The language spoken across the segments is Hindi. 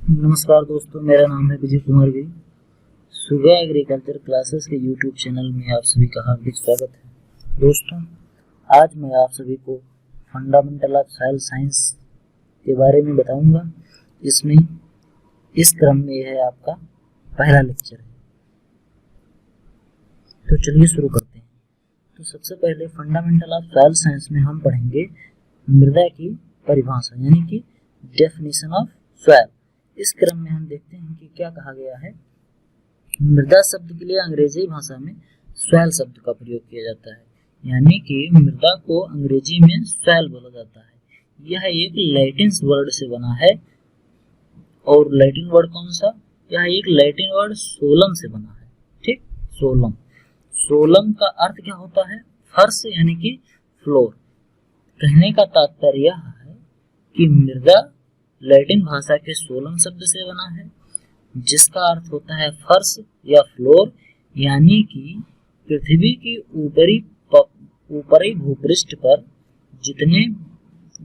नमस्कार दोस्तों, मेरा नाम है विजय कुमार गिरी। सुबह एग्रीकल्चर क्लासेस के यूट्यूब चैनल में आप सभी का हार्दिक स्वागत है। दोस्तों, आज मैं आप सभी को फंडामेंटल ऑफ सॉइल साइंस के बारे में बताऊंगा। इसमें इस क्रम में यह आपका पहला लेक्चर है। तो चलिए शुरू करते हैं। तो सबसे पहले फंडामेंटल ऑफ सॉइल साइंस में हम पढ़ेंगे मृदा की परिभाषा, यानी कि डेफिनेशन ऑफ सॉइल। इस क्रम में हम देखते हैं कि क्या कहा गया है। मृदा शब्द के लिए अंग्रेजी भाषा में सॉइल शब्द का प्रयोग किया जाता है, यानी कि मृदा को अंग्रेजी में सॉइल बोला जाता है। यह एक लैटिन वर्ड से बना है। और लैटिन वर्ड कौन सा? यह एक लैटिन वर्ड सोलम से बना है। ठीक, सोलम। सोलम का अर्थ क्या होता है? फर्श, यानी कि फ्लोर। कहने का तात्पर्य यह है कि मृदा लैटिन भाषा के सोलम शब्द से बना है, जिसका अर्थ होता है फर्श या फ्लोर, यानी कि पृथ्वी की ऊपरी भूपृष्ठ पर जितने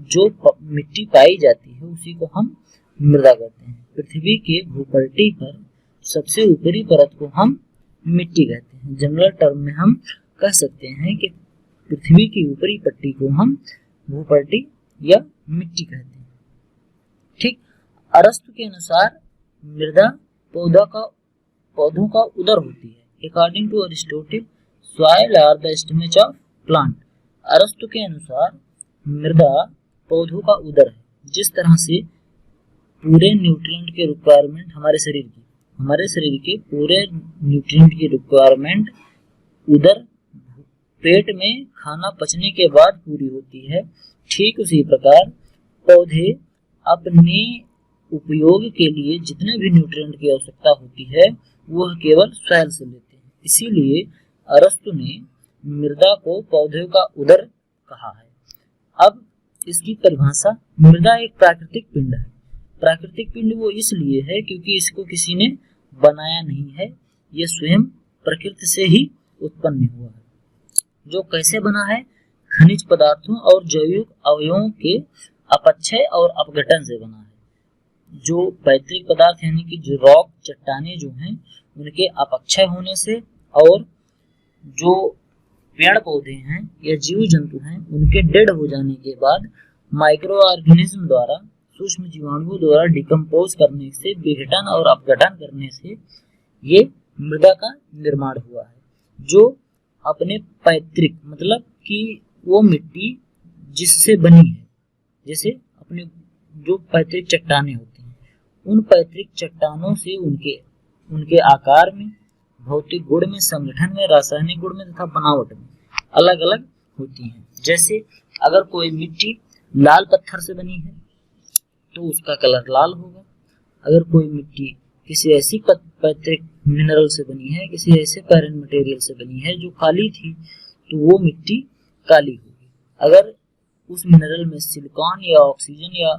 जो मिट्टी पाई जाती है उसी को हम मृदा कहते हैं। पृथ्वी के भूपट्टी पर सबसे ऊपरी परत को हम मिट्टी कहते हैं। जनरल टर्म में हम कह सकते हैं कि पृथ्वी की ऊपरी पट्टी को हम भूपट्टी या मिट्टी कहते हैं। ठीक, अरस्तु के अनुसार मृदा पौधों का उदर होती है। According to Aristotle, soil are the stomach of plant. अरस्तु के अनुसार मृदा पौधों का उदर है। जिस तरह से पूरे न्यूट्रिएंट के रिक्वायरमेंट हमारे शरीर के पूरे न्यूट्रिएंट की रिक्वायरमेंट उदर पेट में खाना पचने के बाद पूरी होती है, ठीक उसी प्रकार पौधे अपने उपयोग के लिए जितने भी न्यूट्रिएंट की आवश्यकता होती है वह केवल सॉइल से लेते हैं। इसीलिए अरस्तु ने मृदा को पौधों का उदर कहा है। अब इसकी परिभाषा, मृदा एक प्राकृतिक पिंड है। प्राकृतिक पिंड वो इसलिए है क्योंकि इसको किसी ने बनाया नहीं है, यह स्वयं प्रकृति से ही उत्पन्न हुआ है। जो कैसे बना है? खनिज पदार्थों और जैविक अवयवों के अपक्षय और अपघटन से बना है। जो पैतृक पदार्थ यानी कि जो रॉक, चट्टानें जो हैं, उनके अपक्षय होने से, और जो पेड़ पौधे हैं या जीव जंतु हैं उनके डेड हो जाने के बाद माइक्रो ऑर्गेनिज्म द्वारा, सूक्ष्म जीवाणुओं द्वारा डिकम्पोज करने से, विघटन और अपघटन करने से ये मृदा का निर्माण हुआ है। जो अपने पैतृक, मतलब कि वो मिट्टी जिससे बनी है, जैसे अपने जो पैतृक चट्टानें होती हैं, उन पैतृक चट्टानों से उनके आकार में, भौतिक गुण में, संगठन में, रासायनिक गुण में तथा बनावट में अलग अलग होती हैं। जैसे अगर कोई मिट्टी लाल पत्थर से बनी है तो उसका कलर लाल होगा। अगर कोई मिट्टी किसी ऐसी पैतृक मिनरल से बनी है, किसी ऐसे पैरेंट मटेरियल से बनी है जो काली थी, तो वो मिट्टी काली होगी। अगर उस मिनरल में सिलिकॉन या ऑक्सीजन या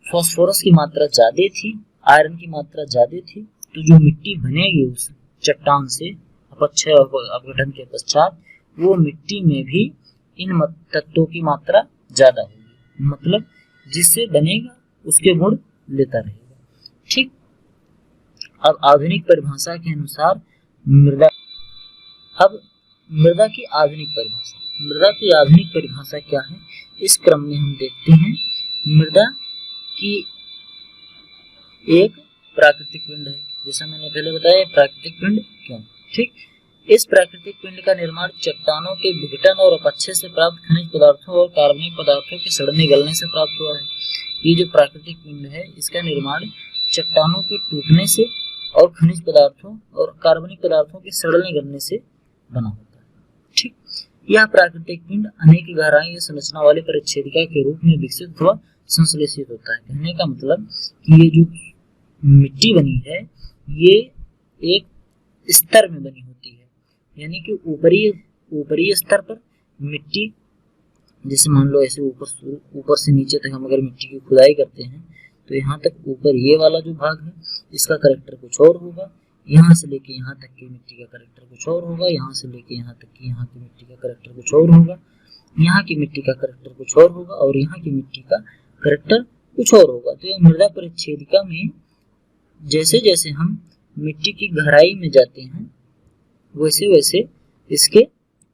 फास्फोरस की मात्रा ज्यादा थी, आयरन की मात्रा ज्यादा थी, तो जो मिट्टी बनेगी उस चट्टान से अपक्षय और अपघटन के पश्चात, वो मिट्टी में भी इन तत्वों की मात्रा ज्यादा होगी। मतलब जिससे बनेगा उसके गुण लेता रहेगा। ठीक, अब आधुनिक परिभाषा के अनुसार मृदा की आधुनिक परिभाषा। मृदा की आधुनिक परिभाषा क्या है, इस क्रम में हम देखते हैं। मृदा की एक प्राकृतिक पिंड है, जैसा मैंने पहले बताया, प्राकृतिक पिंड क्यों। ठीक, इस प्राकृतिक पिंड का निर्माण चट्टानों के विघटन और अपक्षय से प्राप्त खनिज पदार्थों और कार्बनिक पदार्थों के सड़ने गलने से प्राप्त हुआ है। ये जो प्राकृतिक पिंड है, इसका निर्माण चट्टानों के टूटने से और खनिज पदार्थों और कार्बनिक पदार्थों के सड़ने गलने से बना होता है। ठीक, यह प्राकृतिक पिंड अनेक गहराई या संरचना वाले परिच्छेदिका के रूप में विकसित अथवा संश्लेषित होता है। कहने का मतलब कि ये जो मिट्टी बनी है ये एक स्तर में बनी होती है, यानी कि ऊपरी स्तर पर मिट्टी, जैसे मान लो ऐसे ऊपर से नीचे तक हम अगर मिट्टी की खुदाई करते हैं तो यहाँ तक ऊपर ये वाला जो भाग है इसका कैरेक्टर कुछ और होगा, यहाँ से लेके यहाँ तक की मिट्टी का कैरेक्टर कुछ और होगा, यहाँ से लेके यहाँ तक की यहाँ की मिट्टी का कैरेक्टर कुछ और होगा, यहाँ की मिट्टी का कैरेक्टर कुछ और होगा, और यहाँ की मिट्टी का कैरेक्टर कुछ और होगा। तो ये मृदा परिच्छेदिका में जैसे जैसे हम मिट्टी की गहराई में जाते हैं वैसे वैसे इसके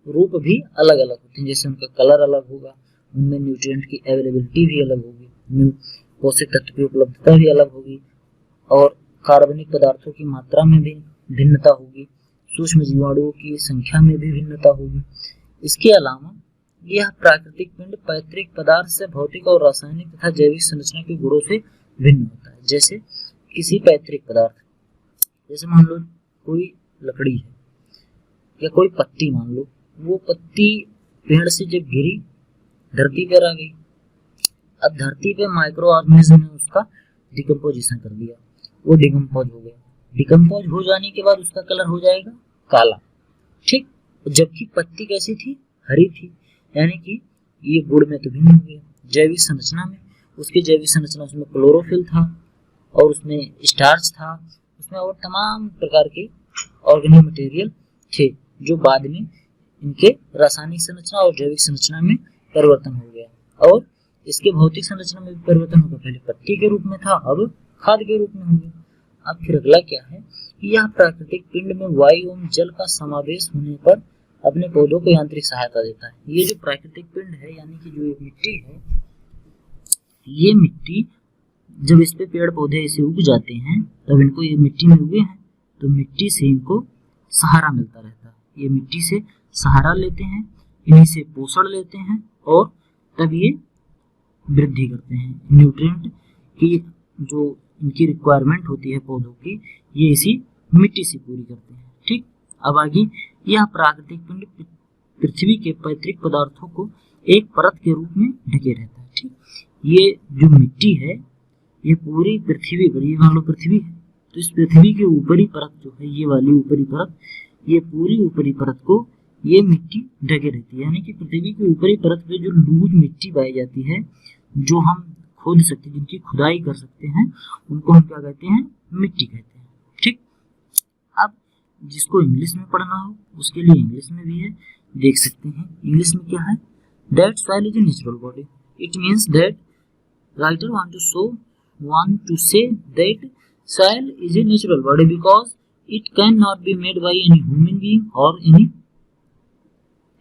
रूप भी अलग अलग होते हैं। जैसे उनका कलर अलग होगा, उनमें न्यूट्रिएंट की अवेलेबिलिटी भी अलग होगी, पोषक तत्व की उपलब्धता भी अलग होगी, और कार्बनिक पदार्थों की मात्रा में भी भिन्नता होगी, सूक्ष्म जीवाणुओं की संख्या में भी भिन्नता होगी। इसके अलावा यह प्राकृतिक पिंड पैतृक पदार्थ से भौतिक और रासायनिक तथा जैविक संरचना के गुणों से भिन्न होता है। जैसे किसी पैतृक पदार्थ, जैसे मान लो कोई लकड़ी है या कोई पत्ती, मान लो वो पत्ती पेड़ से जब गिरी धरती पर आ गई, अब धरती पे माइक्रो ऑर्गेनिज्म ने उसका डिकम्पोजिशन कर दिया, वो डिकम्पोज हो गया। डिकम्पोज हो जाने के बाद उसका कलर हो जाएगा काला, ठीक। जबकि पत्ती कैसी थी, हरी थी, यानी कि ये गुण में तो भिन्न हो गया। जैविक संरचना में, उसकी जैविक संरचना, उसमें क्लोरोफिल था और उसमें स्टार्च था, उसमें और तमाम प्रकार के ऑर्गेनिक मटेरियल थे, जो बाद में इनके रासायनिक संरचना और जैविक संरचना में परिवर्तन हो गया। और इसके भौतिक संरचना में भी परिवर्तन होगा, पहले पत्ती के रूप में था, अब खाद के रूप में हो गया। अब फिर अगला क्या है, यह प्राकृतिक पिंड में वायु एवं जल का समावेश होने पर अपने पौधों को यांत्रिक सहायता देता है। ये जो प्राकृतिक पिंड है, यानी कि जो ये मिट्टी है, ये मिट्टी जब इस पे पेड़ पौधे ऐसे उग जाते हैं, तब इनको, ये मिट्टी में उगे हैं तो मिट्टी से इनको सहारा मिलता रहता है। ये मिट्टी से सहारा लेते हैं, इन्हीं से पोषण लेते हैं और तब ये वृद्धि करते हैं। न्यूट्रिएंट की जो इनकी रिक्वायरमेंट होती है पौधों की, ये इसी मिट्टी से पूरी करते हैं, ठीक। अब आगे, यह प्राकृतिक पिंड पृथ्वी के पैतृक पदार्थों को एक परत के रूप में ढके रहता है, ठीक। ये जो मिट्टी है, ये पूरी पृथ्वी पर, ये मान लो पृथ्वी है, तो इस पृथ्वी की ऊपरी परत जो है, ये वाली ऊपरी परत, ये पूरी ऊपरी परत को ये मिट्टी ढके रहती है। यानी कि पृथ्वी की ऊपरी परत पे जो लूज मिट्टी पाई जाती है, जो हम खोद सकते, जिनकी खुदाई कर सकते हैं, उनको हम क्या कहते हैं, मिट्टी कहते हैं, ठीक। अब जिसको इंग्लिश में पढ़ना हो उसके लिए इंग्लिश में भी है, देख सकते हैं। इंग्लिश में क्या है, that soil is a natural body. It means that writer want to say that soil is a natural body because it cannot be made by any human being or any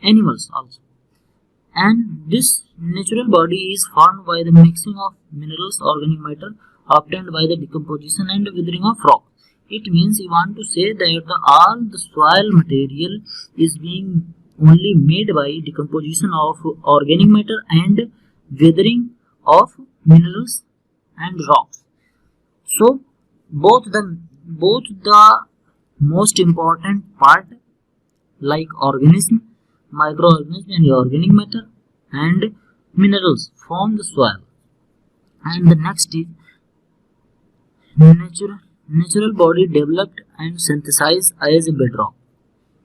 animals also, and this natural body is formed by the mixing of minerals, organic matter obtained by the decomposition and withering of rock. It means you want to say that all the soil material is being only made by decomposition of organic matter and withering of minerals and rocks. So both the most important part, like organism, microorganism and organic matter and minerals, form the soil. And the next is natural body developed and synthesized as a bedrock.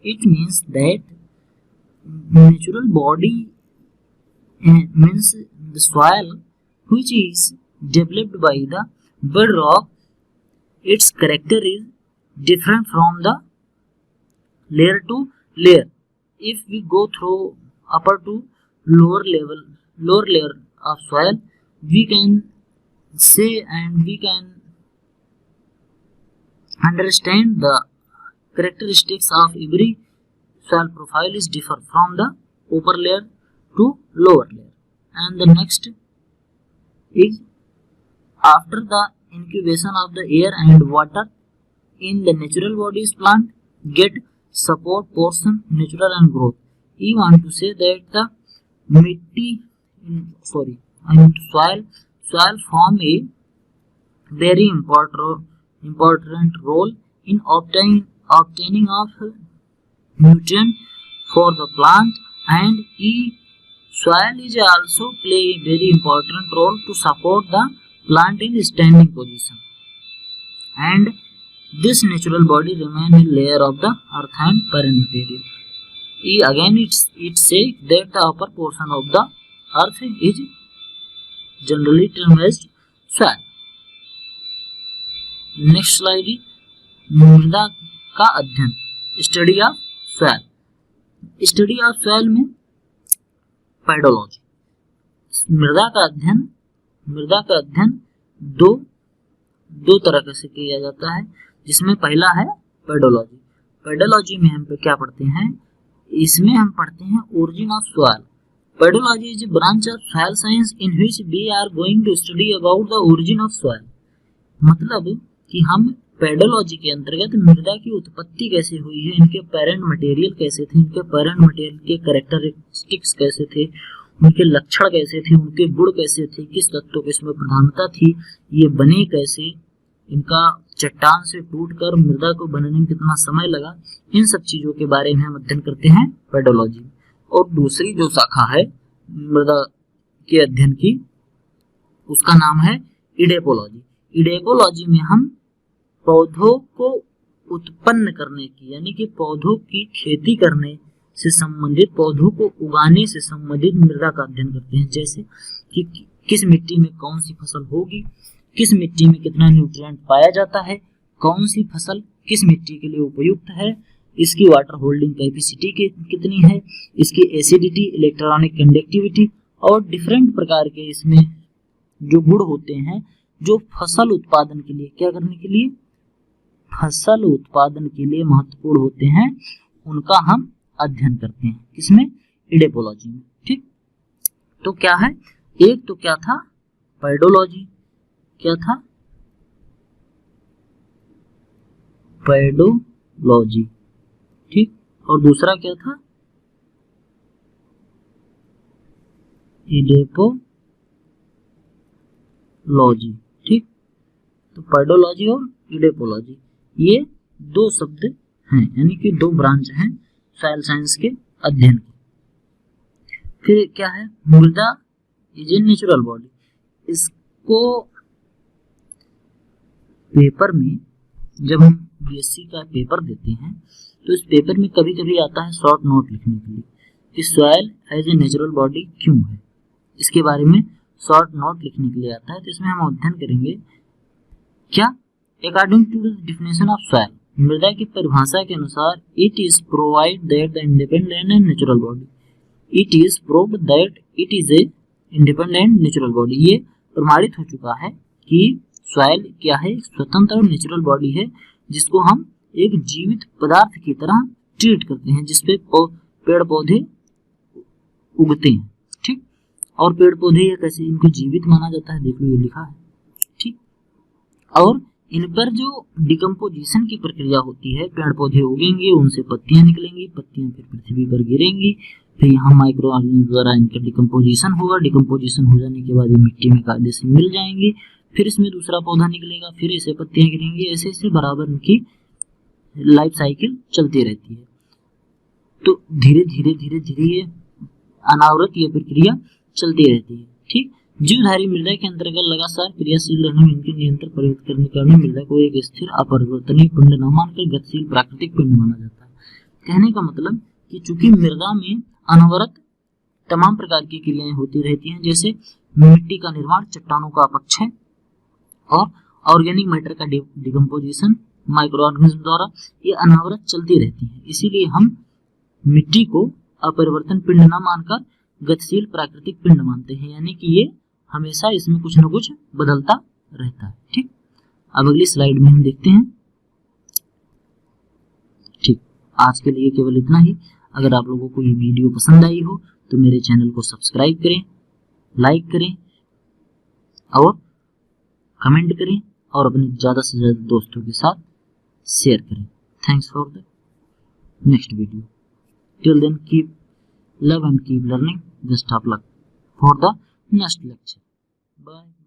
It means that natural body means the soil which is developed by the bedrock. Its character is different from the layer to layer. If we go through upper to lower layer of soil, we can say and we can understand the characteristics of every soil profile is differ from the upper layer to lower layer. And the next is, after the incubation of the air and water in the natural bodies, plant get support portion, natural and growth. We want to say that the soil form a very important role in obtaining of nutrient for the plant, and soil is also play a very important role to support the plant in standing position. And this natural body remain a layer of the earth and parent material. Again it say that the upper portion of the earth is generally termed as soil. Next slide, मृदा का अध्ययन, study of soil. Study of soil में पेडोलॉजी, मृदा का अध्ययन मृदा का अध्ययन दो तरह से किया जाता है, जिसमें पहला है पेडोलॉजी। पेडोलॉजी में हम क्या पढ़ते हैं, इसमें हम पढ़ते हैं origin of soil. Pedology is a branch of soil science in which we are going to study about the origin of soil. मतलब कि हम पेडोलॉजी के अंतर्गत मृदा की उत्पत्ति कैसे हुई है, इनके पेरेंट मटेरियल कैसे थे, इनके पेरेंट मटेरियल के कैरेक्टरिस्टिक्स कैसे थे, उनके लक्षण कैसे थे, उनके गुण कैसे थे, किस तत्वों की इसमें प्रधानता थी, ये बने कैसे, इनका चट्टान से टूटकर मृदा को बनने में कितना समय लगा, इन सब चीजों के बारे में हम अध्ययन करते हैं पेडोलॉजी। और दूसरी जो शाखा है मृदा के अध्ययन की, उसका नाम है इडेपोलॉजी। इडेपोलॉजी में हम पौधों को उत्पन्न करने की, यानी कि पौधों की खेती करने से संबंधित, पौधों को उगाने से संबंधित मृदा का अध्ययन करते हैं। जैसे कि किस मिट्टी में कौन सी फसल होगी, किस मिट्टी में कितना न्यूट्रिएंट पाया जाता है, कौन सी फसल किस मिट्टी के लिए उपयुक्त है, इसकी वाटर होल्डिंग कैपेसिटी कितनी है, इसकी एसिडिटी, इलेक्ट्रॉनिक कंडक्टिविटी और डिफरेंट प्रकार के इसमें जो गुण होते हैं जो फसल उत्पादन के लिए, क्या करने के लिए, फसल उत्पादन के लिए महत्वपूर्ण होते हैं, उनका हम अध्ययन करते हैं। किसमें, इडेपोलॉजी में। ठीक, तो क्या है, एक तो क्या था पेडोलॉजी, क्या था पेडोलॉजी, ठीक, और दूसरा क्या था इडेपोलॉजी। ठीक, तो पेडोलॉजी और इडेपोलॉजी ये दो शब्द हैं, यानी कि दो ब्रांच हैं सॉइल साइंस के अध्ययन की। फिर क्या है, मृदा इज ए नेचुरल बॉडी। इसको पेपर में जब हम बीएससी का पेपर देते हैं तो इस पेपर में कभी कभी आता है शॉर्ट नोट लिखने के लिए कि soil as a natural body क्यों है, इसके बारे में शॉर्ट नोट लिखने के लिए आता है। तो इसमें हम अध्ययन करेंगे क्या, according to the definition of soil, मृदा की परिभाषा के अनुसार it is provide that the independent and natural body, it is proved that it is a independent natural body. ये प्रमाणित हो चुका है कि सॉइल क्या है, स्वतंत्र और नेचुरल बॉडी है, जिसको हम एक जीवित पदार्थ की तरह ट्रीट करते हैं, जिसपे पेड़ पौधे उगते हैं। ठीक, और पेड़ पौधे कैसे, इनको जीवित माना जाता है, देख लो ये लिखा है। ठीक, और इन पर जो डिकम्पोजिशन की प्रक्रिया होती है, पेड़ पौधे उगेंगे, उनसे पत्तियां निकलेंगी, पत्तियां फिर पृथ्वी पर गिरेंगी, फिर यहाँ माइक्रो ऑर्गेनिज्म द्वारा इनका डिकम्पोजिशन होगा, डिकम्पोजिशन हो जाने के बाद ये मिट्टी में कायदे से मिल जाएंगे, फिर इसमें दूसरा पौधा निकलेगा, फिर इसे पत्तियां गिरेंगी, ऐसे ऐसे बराबर इनकी लाइफ साइकिल चलती रहती है। तो धीरे धीरे धीरे धीरे ये अनावृत ये प्रक्रिया चलती रहती है। ठीक, जीवधारी मृदा के अंतर्गत लगातार क्रियाशील रहने में इनके निरंतर परिवर्तन करने के कारण मृदा को एक स्थिर अपरिवर्तनीय पिंड न मानकर गतिशील प्राकृतिक पिंड माना जाता है। कहने का मतलब कि चूंकि मृदा में अनवरत तमाम प्रकार की क्रियाएं होती रहती हैं, जैसे मिट्टी का निर्माण, चट्टानों का अपक्षय और ऑर्गेनिक मैटर का डिकम्पोजिशन माइक्रो ऑर्गेनिज्म द्वारा, ये अनवरत चलती रहती है। इसीलिए हम मिट्टी को अपरिवर्तन पिंड न मानकर गतिशील प्राकृतिक पिंड मानते हैं, यानी कि ये हमेशा इसमें कुछ न कुछ बदलता रहता है। ठीक, अब अगली स्लाइड में हम देखते हैं। ठीक, आज के लिए केवल इतना ही। अगर आप लोगों को ये वीडियो पसंद आई हो तो मेरे चैनल को सब्सक्राइब करें, लाइक करें और कमेंट करें और अपने ज़्यादा से ज़्यादा दोस्तों के साथ शेयर करें। Thanks for the next video. Till then keep love and keep learning. Best of luck for the next lecture. Bye.